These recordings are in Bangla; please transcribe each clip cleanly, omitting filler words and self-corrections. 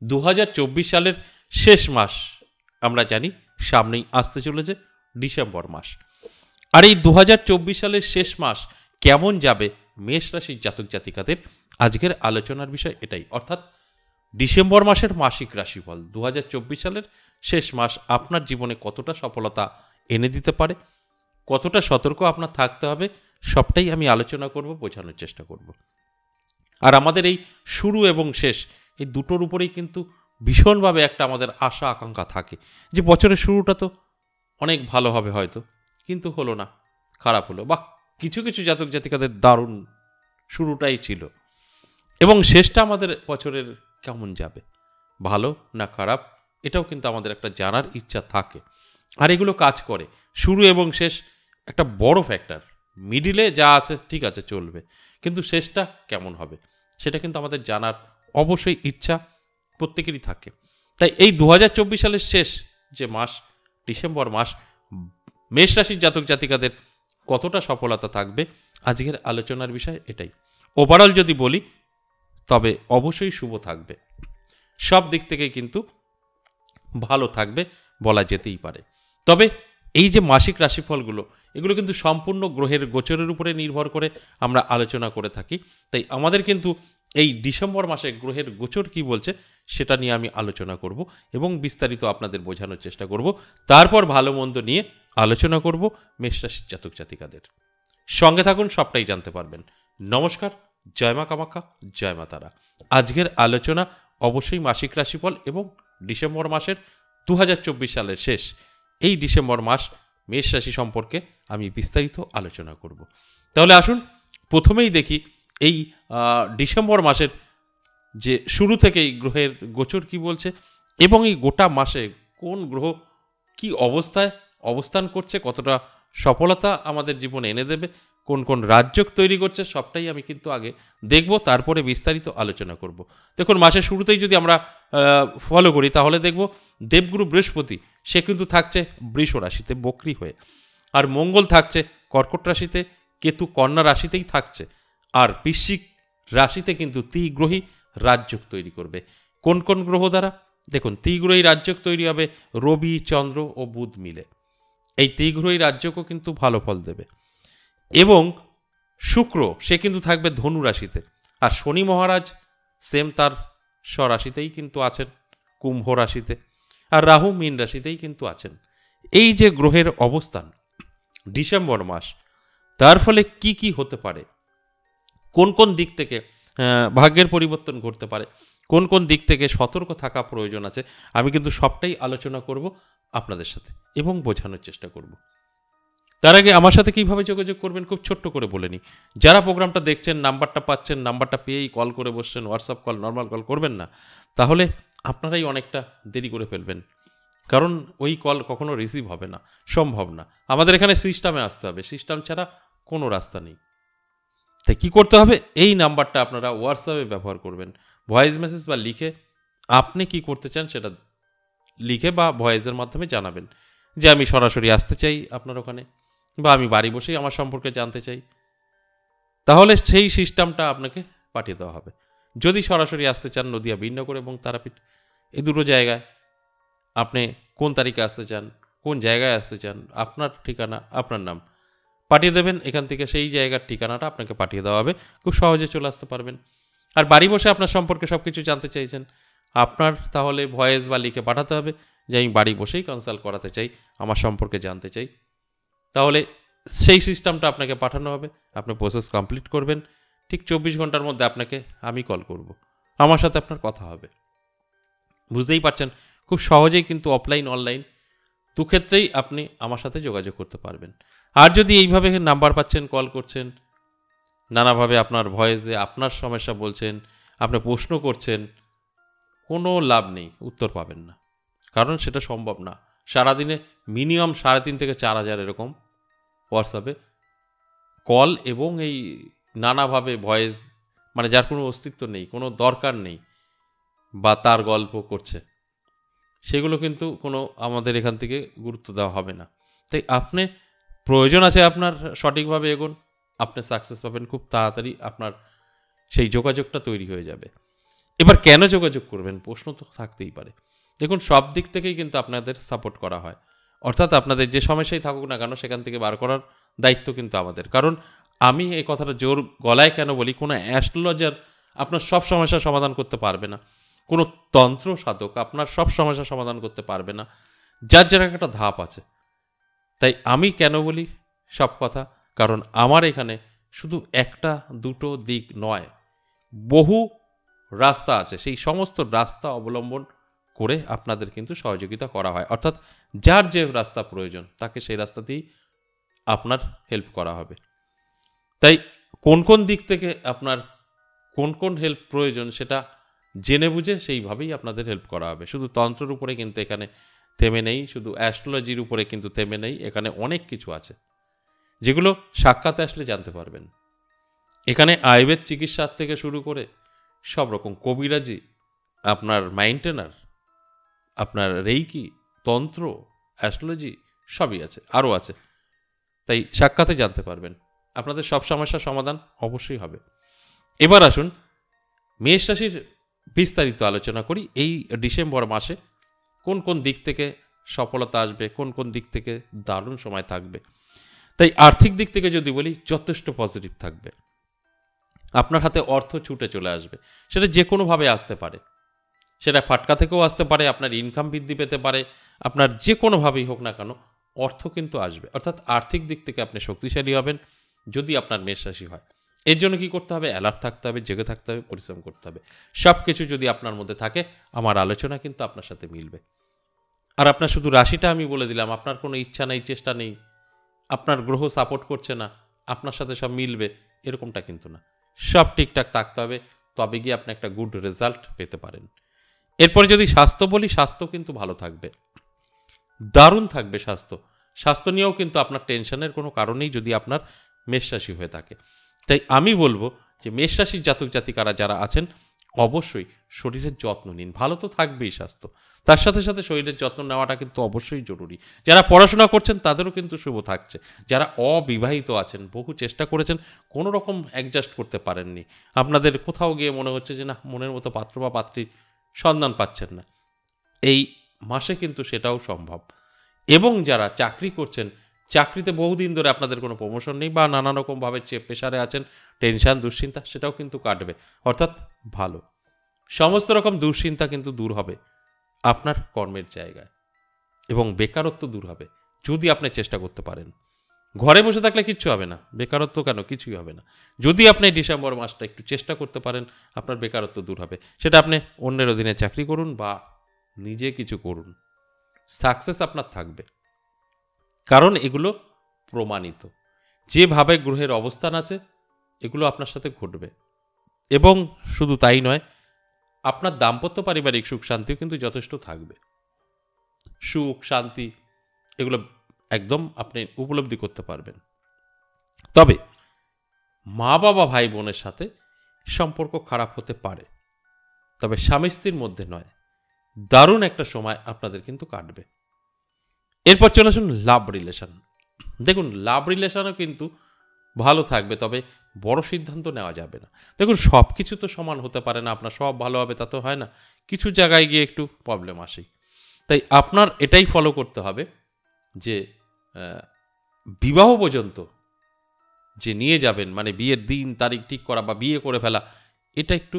2024 সালের শেষ মাস আমরা জানি, সামনেই আসতে চলেছে ডিসেম্বর মাস। আর এই 2024 সালের শেষ মাস কেমন যাবে মেষ রাশির জাতক জাতিকাদের, আজকের আলোচনার বিষয় এটাই। অর্থাৎ ডিসেম্বর মাসের মাসিক রাশিফল 2024 সালের শেষ মাস আপনার জীবনে কতটা সফলতা এনে দিতে পারে, কতটা সতর্ক আপনার থাকতে হবে, সবটাই আমি আলোচনা করব, বোঝানোর চেষ্টা করব। আর আমাদের এই শুরু এবং শেষ এই দুটোর উপরেই কিন্তু ভীষণভাবে একটা আমাদের আশা আকাঙ্ক্ষা থাকে যে বছরের শুরুটা তো অনেক ভালো হবে হয়তো, কিন্তু হলো না, খারাপ হলো, বা কিছু কিছু জাতক জাতিকাদের দারুণ শুরুটাই ছিল, এবং শেষটা আমাদের বছরের কেমন যাবে, ভালো না খারাপ, এটাও কিন্তু আমাদের একটা জানার ইচ্ছা থাকে। আর এগুলো কাজ করে, শুরু এবং শেষ একটা বড় ফ্যাক্টর। মিডিলে যা আছে ঠিক আছে চলবে, কিন্তু শেষটা কেমন হবে সেটা কিন্তু আমাদের জানার অবশ্যই ইচ্ছা প্রত্যেকেরই থাকে। তাই এই 2024 সালের শেষ যে মাস ডিসেম্বর মাস, মেষ রাশির জাতক জাতিকাদের কতটা সফলতা থাকবে, আজকের আলোচনার বিষয় এটাই। ওভারঅল যদি বলি তবে অবশ্যই শুভ থাকবে, সব দিক থেকে কিন্তু ভালো থাকবে বলা যেতেই পারে। তবে এই যে মাসিক রাশিফলগুলো, এগুলো কিন্তু সম্পূর্ণ গ্রহের গোচরের উপরে নির্ভর করে আমরা আলোচনা করে থাকি। তাই আমাদের কিন্তু এই ডিসেম্বর মাসে গ্রহের গোচর কি বলছে সেটা নিয়ে আমি আলোচনা করব এবং বিস্তারিত আপনাদের বোঝানোর চেষ্টা করব। তারপর ভালো মন্দ নিয়ে আলোচনা করব মেষ রাশির জাতক জাতিকাদের। সঙ্গে থাকুন, সবটাই জানতে পারবেন। নমস্কার, জয় মা কামাখ্যা, জয় মা তারা। আজকের আলোচনা অবশ্যই মাসিক রাশিফল এবং ডিসেম্বর মাসের 2024 সালের শেষ এই ডিসেম্বর মাস মেষ রাশি সম্পর্কে আমি বিস্তারিত আলোচনা করব। তাহলে আসুন প্রথমেই দেখি এই ডিসেম্বর মাসের যে শুরু থেকেই গ্রহের গোচর কি বলছে, এবং এই গোটা মাসে কোন গ্রহ কি অবস্থায় অবস্থান করছে, কতটা সফলতা আমাদের জীবনে এনে দেবে, কোন কোন রাজযোগ তৈরি করছে, সবটাই আমি কিন্তু আগে দেখব, তারপরে বিস্তারিত আলোচনা করব। দেখুন, মাসের শুরুতেই যদি আমরা ফলো করি তাহলে দেখব দেবগুরু বৃহস্পতি সে কিন্তু থাকছে বৃষ রাশিতে বক্রী হয়ে, আর মঙ্গল থাকছে কর্কট রাশিতে, কেতু কন্যা রাশিতেই থাকছে, আর বৃশ্চিক রাশিতে কিন্তু ত্রিগ্রহী রাজযোগ তৈরি করবে। কোন কোন গ্রহ দ্বারা? দেখুন, ত্রিগ্রহী রাজযোগ তৈরি হবে রবি, চন্দ্র ও বুধ মিলে। এই ত্রিগ্রহী রাজযোগও কিন্তু ভালো ফল দেবে। এবং শুক্র সে কিন্তু থাকবে ধনু রাশিতে, আর শনি মহারাজ সেম তার স্বরাশিতেই কিন্তু আছেন কুম্ভ রাশিতে, আর রাহু মীন রাশিতেই কিন্তু আছেন। এই যে গ্রহের অবস্থান ডিসেম্বর মাস, তার ফলে কি কি হতে পারে, কোন কোন দিক থেকে ভাগ্যের পরিবর্তন ঘটতে পারে, কোন কোন দিক থেকে সতর্ক থাকা প্রয়োজন আছে, আমি কিন্তু সবটাই আলোচনা করব আপনাদের সাথে এবং বোঝানোর চেষ্টা করব। তার আগে আমার সাথে কীভাবে যোগাযোগ করবেন খুব ছোট্ট করে বলে নিই। যারা প্রোগ্রামটা দেখছেন, নাম্বারটা পাচ্ছেন, নাম্বারটা পেয়েই কল করে বসছেন, হোয়াটসঅ্যাপ কল, নর্মাল কল করবেন না, তাহলে আপনারাই অনেকটা দেরি করে ফেলবেন, কারণ ওই কল কখনো রিসিভ হবে না, সম্ভব না। আমাদের এখানে সিস্টেমে আসতে হবে, সিস্টেম ছাড়া কোনো রাস্তা নেই। তাই কী করতে হবে, এই নাম্বারটা আপনারা হোয়াটসঅ্যাপে ব্যবহার করবেন, ভয়েস মেসেজ বা লিখে আপনি কি করতে চান সেটা লিখে বা ভয়েসের মাধ্যমে জানাবেন যে আমি সরাসরি আসতে চাই আপনার ওখানে, বা আমি বাড়ি বসেই আমার সম্পর্কে জানতে চাই, তাহলে সেই সিস্টেমটা আপনাকে পাঠিয়ে দেওয়া হবে। যদি সরাসরি আসতে চান নদিয়া বিনগর এবং তারাপীঠ এই দুটো জায়গায়, আপনি কোন তারিখে আসতে চান, কোন জায়গায় আসতে চান, আপনার ঠিকানা, আপনার নাম পাঠিয়ে দেবেন, এখান থেকে সেই জায়গার ঠিকানাটা আপনাকে পাঠিয়ে দেওয়া হবে, খুব সহজে চলে আসতে পারবেন। আর বাড়ি বসে আপনার সম্পর্কে সব কিছু জানতে চাইছেন, আপনার তাহলে ভয়েস বা লিখে পাঠাতে হবে যে আমি বাড়ি বসেই কনসাল্ট করাতে চাই, আমার সম্পর্কে জানতে চাই, তাহলে সেই সিস্টেমটা আপনাকে পাঠানো হবে, আপনি প্রসেস কমপ্লিট করবেন, ঠিক 24 ঘন্টার মধ্যে আপনাকে আমি কল করব, আমার সাথে আপনার কথা হবে। বুঝতেই পারছেন, খুব সহজেই কিন্তু অফলাইন অনলাইন দুক্ষেত্রেই আপনি আমার সাথে যোগাযোগ করতে পারবেন। আর যদি এইভাবে নাম্বার পাচ্ছেন, কল করছেন, নানাভাবে আপনার ভয়েসে আপনার সমস্যা বলছেন, আপনি প্রশ্ন করছেন, কোনো লাভ নেই, উত্তর পাবেন না, কারণ সেটা সম্ভব না। সারাদিনে মিনিমাম 3.5 থেকে 4,000 এরকম হোয়াটসঅ্যাপে কল এবং এই নানাভাবে ভয়েস, মানে যার কোনো অস্তিত্ব নেই, কোনো দরকার নেই, বা তার গল্প করছে, সেগুলো কিন্তু কোনো আমাদের এখান থেকে গুরুত্ব দেওয়া হবে না। তাই আপনি প্রয়োজন আছে আপনার সঠিকভাবে এগোন, আপনি সাকসেস পাবেন খুব তাড়াতাড়ি, আপনার সেই যোগাযোগটা তৈরি হয়ে যাবে। এবার কেন যোগাযোগ করবেন প্রশ্ন তো থাকতেই পারে। দেখুন, সব দিক থেকেই কিন্তু আপনাদের সাপোর্ট করা হয়, অর্থাৎ আপনাদের যে সমস্যাই থাকুক না কেন সেখান থেকে বার করার দায়িত্ব কিন্তু আমাদের। কারণ আমি এই কথাটা জোর গলায় কেন বলি, কোনো অ্যাস্ট্রোলজার আপনার সব সমস্যার সমাধান করতে পারবে না, কোনো তন্ত্র সাধক আপনার সব সমস্যার সমাধান করতে পারবে না, যার যার একটা ধাপ আছে। তাই আমি কেন বলি সব কথা, কারণ আমার এখানে শুধু একটা দুটো দিক নয়, বহু রাস্তা আছে, সেই সমস্ত রাস্তা অবলম্বন করে আপনাদের কিন্তু সহযোগিতা করা হয়, অর্থাৎ যার যে রাস্তা প্রয়োজন তাকে সেই রাস্তাতেই আপনার হেল্প করা হবে। তাই কোন কোন দিক থেকে আপনার কোন কোন হেল্প প্রয়োজন সেটা জেনে বুঝে সেইভাবেই আপনাদের হেল্প করা হবে। শুধু তন্ত্রের উপরে কিন্তু এখানে থেমে নেই, শুধু অ্যাস্ট্রোলজির উপরে কিন্তু থেমে নেই, এখানে অনেক কিছু আছে যেগুলো সাক্ষাতে আসলে জানতে পারবেন। এখানে আয়ুর্বেদ চিকিৎসার থেকে শুরু করে সব রকম কবিরাজি, আপনার মাইন্টেনার, আপনার রেইকি, তন্ত্র, অ্যাস্ট্রোলজি সবই আছে, আরও আছে। তাই সাক্ষাতে জানতে পারবেন, আপনাদের সব সমস্যার সমাধান অবশ্যই হবে। এবার আসুন মেষ রাশির বিস্তারিত আলোচনা করি। এই ডিসেম্বর মাসে কোন কোন দিক থেকে সফলতা আসবে, কোন কোন দিক থেকে দারুণ সময় থাকবে। তাই আর্থিক দিক থেকে যদি বলি, যথেষ্ট পজিটিভ থাকবে। আপনার হাতে অর্থ ছুটে চলে আসবে, সেটা যে কোনোভাবে আসতে পারে, সেটা ফাটকা থেকেও আসতে পারে, আপনার ইনকাম বৃদ্ধি পেতে পারে, আপনার যে কোনোভাবেই হোক না কেন অর্থ কিন্তু আসবে। অর্থাৎ আর্থিক দিক থেকে আপনি শক্তিশালী হবেন যদি আপনার মেষ রাশি হয়। এর জন্য কী করতে হবে? অ্যালার্ট থাকতে হবে, জেগে থাকতে হবে, পরিশ্রম করতে হবে। সব কিছু যদি আপনার মধ্যে থাকে, আমার আলোচনা কিন্তু আপনার সাথে মিলবে। আর আপনার শুধু রাশিটা আমি বলে দিলাম, আপনার কোনো ইচ্ছা নেই, চেষ্টা নেই, আপনার গ্রহ সাপোর্ট করছে না, আপনার সাথে সব মিলবে, এরকমটা কিন্তু না। সব ঠিকঠাক থাকতে হবে, তবে গিয়ে আপনি একটা গুড রেজাল্ট পেতে পারেন। এরপরে যদি স্বাস্থ্য বলি, স্বাস্থ্য কিন্তু ভালো থাকবে, দারুণ থাকবে স্বাস্থ্য। স্বাস্থ্য নিয়েও কিন্তু আপনার টেনশনের কোনো কারণেই যদি আপনার মেষ রাশি হয়ে থাকে। তাই আমি বলবো যে মেষ রাশির জাতক জাতিকারা যারা আছেন, অবশ্যই শরীরের যত্ন নিন। ভালো তো থাকবেই স্বাস্থ্য, তার সাথে সাথে শরীরের যত্ন নেওয়াটা কিন্তু অবশ্যই জরুরি। যারা পড়াশোনা করছেন তাদেরও কিন্তু শুভ থাকছে। যারা অবিবাহিত আছেন, বহু চেষ্টা করেছেন, কোনো রকম অ্যাডজাস্ট করতে পারেননি, আপনাদের কোথাও গিয়ে মনে হচ্ছে যে না, মনের মতো পাত্র বা পাত্রীর সন্ধান পাচ্ছেন না, এই মাসে কিন্তু সেটাও সম্ভব। এবং যারা চাকরি করছেন, চাকরিতে বহুদিন ধরে আপনাদের কোনো প্রমোশন নেই বা নানা রকমভাবে প্রেশারে আছেন, টেনশন, দুশ্চিন্তা, সেটাও কিন্তু কাটবে। অর্থাৎ ভালো, সমস্ত রকম দুশ্চিন্তা কিন্তু দূর হবে আপনার কর্মের জায়গায়, এবং বেকারত্ব দূর হবে যদি আপনি চেষ্টা করতে পারেন। ঘরে বসে থাকলে কিচ্ছু হবে না, বেকারত্ব কেন, কিছুই হবে না। যদি আপনি ডিসেম্বর মাসটা একটু চেষ্টা করতে পারেন, আপনার বেকারত্ব দূর হবে। সেটা আপনি অন্যের অধীনে চাকরি করুন বা নিজে কিছু করুন, সাকসেস আপনার থাকবে। কারণ এগুলো প্রমাণিত, যেভাবে গ্রহের অবস্থান আছে এগুলো আপনার সাথে ঘটবে। এবং শুধু তাই নয়, আপনার দাম্পত্য পারিবারিক সুখ শান্তিও কিন্তু যথেষ্ট থাকবে। সুখ শান্তি এগুলো একদম আপনি উপলব্ধি করতে পারবেন। তবে মা বাবা ভাই বোনের সাথে সম্পর্ক খারাপ হতে পারে, তবে স্বামী স্ত্রীর মধ্যে নয়। দারুণ একটা সময় আপনাদের কিন্তু কাটবে। এরপর চলে আসুন লাভ রিলেশন। দেখুন, লাভ রিলেশনও কিন্তু ভালো থাকবে, তবে বড় সিদ্ধান্ত নেওয়া যাবে না। দেখুন, সব কিছু তো সমান হতে পারে না, আপনার সব ভালো হবে তা তো হয় না, কিছু জায়গায় গিয়ে একটু প্রবলেম আসে। তাই আপনার এটাই ফলো করতে হবে যে বিবাহ পর্যন্ত যে নিয়ে যাবেন, মানে বিয়ের দিন তারিখ ঠিক করা বা বিয়ে করে ফেলা, এটা একটু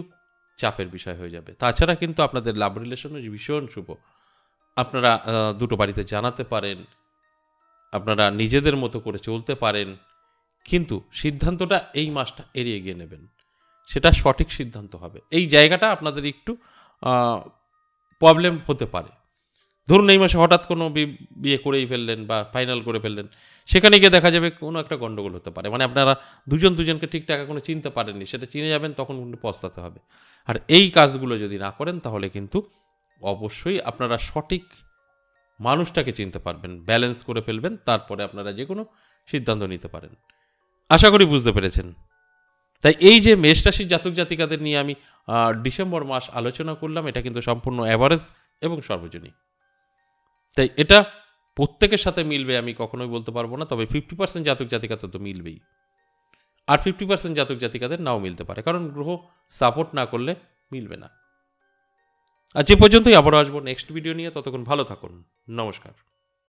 চাপের বিষয় হয়ে যাবে। তাছাড়া কিন্তু আপনাদের লাভ রিলেশনও ভীষণ শুভ। আপনারা দুটো বাড়িতে জানাতে পারেন, আপনারা নিজেদের মতো করে চলতে পারেন, কিন্তু সিদ্ধান্তটা এই মাসটা এড়িয়ে গিয়ে নেবেন, সেটা সঠিক সিদ্ধান্ত হবে। এই জায়গাটা আপনাদের একটু প্রবলেম হতে পারে। ধরুন এই মাসে হঠাৎ কোনো বিয়ে করেই ফেললেন বা ফাইনাল করে ফেললেন, সেখানে গিয়ে দেখা যাবে কোনো একটা গণ্ডগোল হতে পারে, মানে আপনারা দুজনকে ঠিকঠাক এখনো চিনতে পারেননি, সেটা চিনে যাবেন, তখন কিন্তু পস্তাতে হবে। আর এই কাজগুলো যদি না করেন, তাহলে কিন্তু অবশ্যই আপনারা সঠিক মানুষটাকে চিনতে পারবেন, ব্যালেন্স করে ফেলবেন, তারপরে আপনারা যে কোনো সিদ্ধান্ত নিতে পারেন। আশা করি বুঝতে পেরেছেন। তাই এই যে মেষ রাশির জাতক জাতিকাদের নিয়ে আমি ডিসেম্বর মাস আলোচনা করলাম, এটা কিন্তু সম্পূর্ণ অ্যাভারেজ এবং সর্বজনীন। তাই এটা প্রত্যেকের সাথে মিলবে আমি কখনোই বলতে পারবো না, তবে 50% জাতক জাতিকাদের তো মিলবেই, আর 50% জাতক জাতিকাদের নাও মিলতে পারে, কারণ গ্রহ সাপোর্ট না করলে মিলবে না। আজ এ পর্যন্তই, আবারও আসবো নেক্সট ভিডিও নিয়ে। ততক্ষণ ভালো থাকুন, নমস্কার।